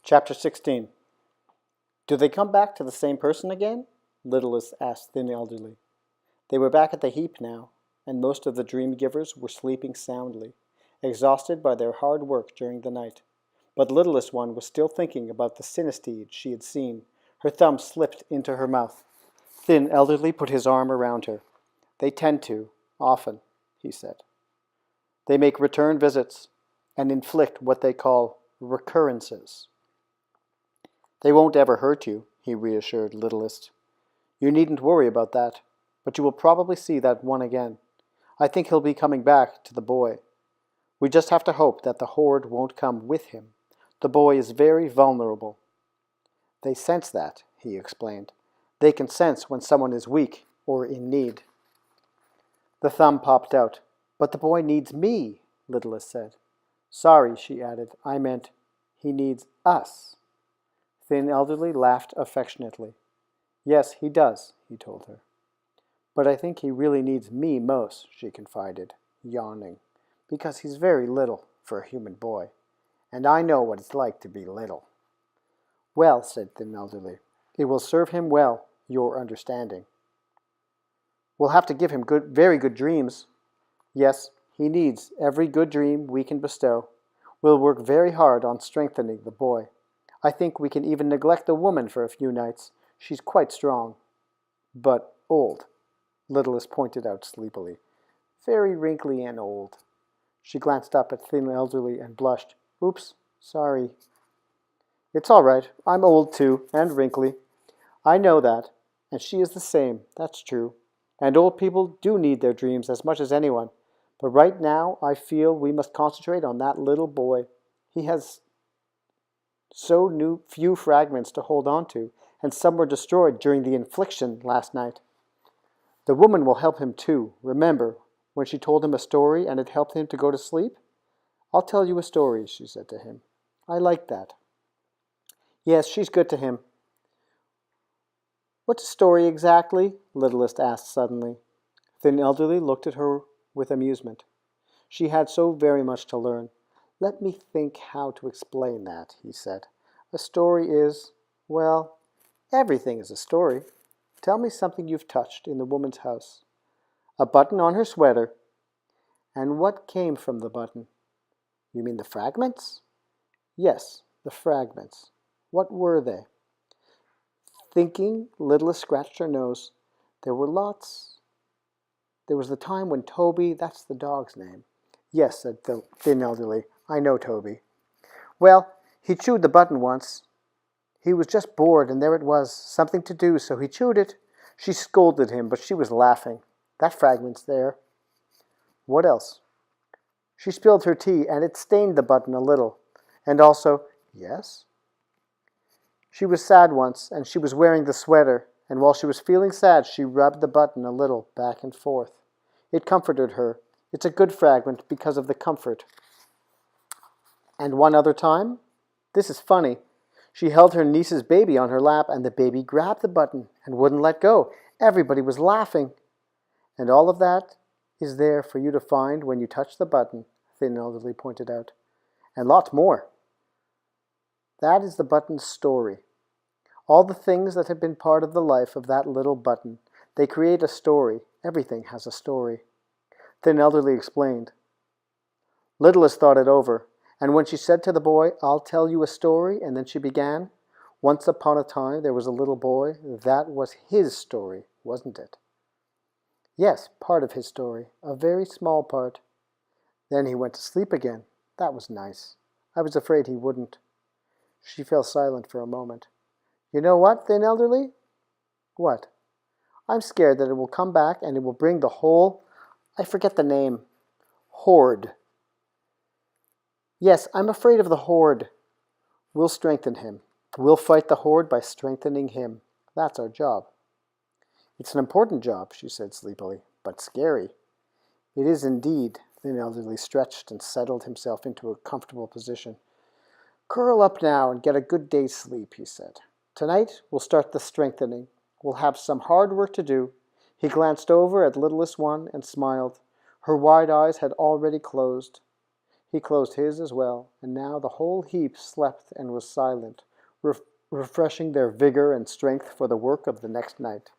Chapter 16. Do they come back to the same person again? Littlest asked the elderly. They were back at the heap now, and most of the dream givers were sleeping soundly, exhausted by their hard work during the night. But the littlest one was still thinking about the synesthete she had seen. Her thumb slipped into her mouth. Thin Elderly put his arm around her. They tend to, often, he said. They make return visits and inflict what they call recurrences. They won't ever hurt you, he reassured Littlest. You needn't worry about that, but you will probably see that one again. I think he'll be coming back to the boy. We just have to hope that the horde won't come with him. The boy is very vulnerable. They sense that, he explained. They can sense when someone is weak or in need. The thumb popped out. But the boy needs me, Littlest said. Sorry, she added. I meant he needs us. Thin Elderly laughed affectionately. Yes, he does, he told her. But I think he really needs me most, she confided, yawning, because he's very little for a human boy, and I know what it's like to be little. Well, said Thin Elderly, it will serve him well, your understanding. We'll have to give him very good dreams. Yes, he needs every good dream we can bestow. We'll work very hard on strengthening the boy. I think we can even neglect the woman for a few nights. She's quite strong. But old, Littlest pointed out sleepily. Very wrinkly and old. She glanced up at Thin Elderly and blushed. Oops, sorry. It's all right. I'm old too, and wrinkly. I know that, and she is the same. That's true. And old people do need their dreams as much as anyone. But right now, I feel we must concentrate on that little boy. He has so few fragments to hold on to, and some were destroyed during the infliction last night. The woman will help him too. Remember, when she told him a story and it helped him to go to sleep? I'll tell you a story, she said to him. I like that. Yes, she's good to him. What's a story exactly? Littlest asked suddenly. Thin Elderly looked at her with amusement. She had so very much to learn. Let me think how to explain that, he said. A story is, well, everything is a story. Tell me something you've touched in the woman's house. A button on her sweater. And what came from the button? You mean the fragments? Yes, the fragments. What were they? Thinking, Littlest scratched her nose. There were lots. There was the time when Toby, that's the dog's name. Yes, said Thin Elderly. I know Toby. Well, he chewed the button once. He was just bored, and there it was, something to do, so he chewed it. She scolded him, but she was laughing. That fragment's there. What else? She spilled her tea, and it stained the button a little. And also, yes? She was sad once, and she was wearing the sweater, and while she was feeling sad, she rubbed the button a little back and forth. It comforted her. It's a good fragment because of the comfort. And one other time? This is funny. She held her niece's baby on her lap, and the baby grabbed the button and wouldn't let go. Everybody was laughing. And all of that is there for you to find when you touch the button, Thin Elderly pointed out. And lots more. That is the button's story. All the things that have been part of the life of that little button, they create a story. Everything has a story. Thin Elderly explained. Littlest thought it over, and when she said to the boy, I'll tell you a story, and then she began, once upon a time there was a little boy. That was his story, wasn't it? Yes, part of his story, a very small part. Then he went to sleep again. That was nice. I was afraid he wouldn't. She fell silent for a moment. You know what, Thin Elderly? What? I'm scared that it will come back and it will bring the whole, I forget the name, horde. Yes, I'm afraid of the horde. We'll strengthen him. We'll fight the horde by strengthening him. That's our job. It's an important job, she said sleepily, but scary. It is indeed. Thin Elderly stretched and settled himself into a comfortable position. Curl up now and get a good day's sleep, he said. Tonight we'll start the strengthening. We'll have some hard work to do. He glanced over at Littlest One and smiled. Her wide eyes had already closed. He closed his as well, and now the whole heap slept and was silent, refreshing their vigor and strength for the work of the next night.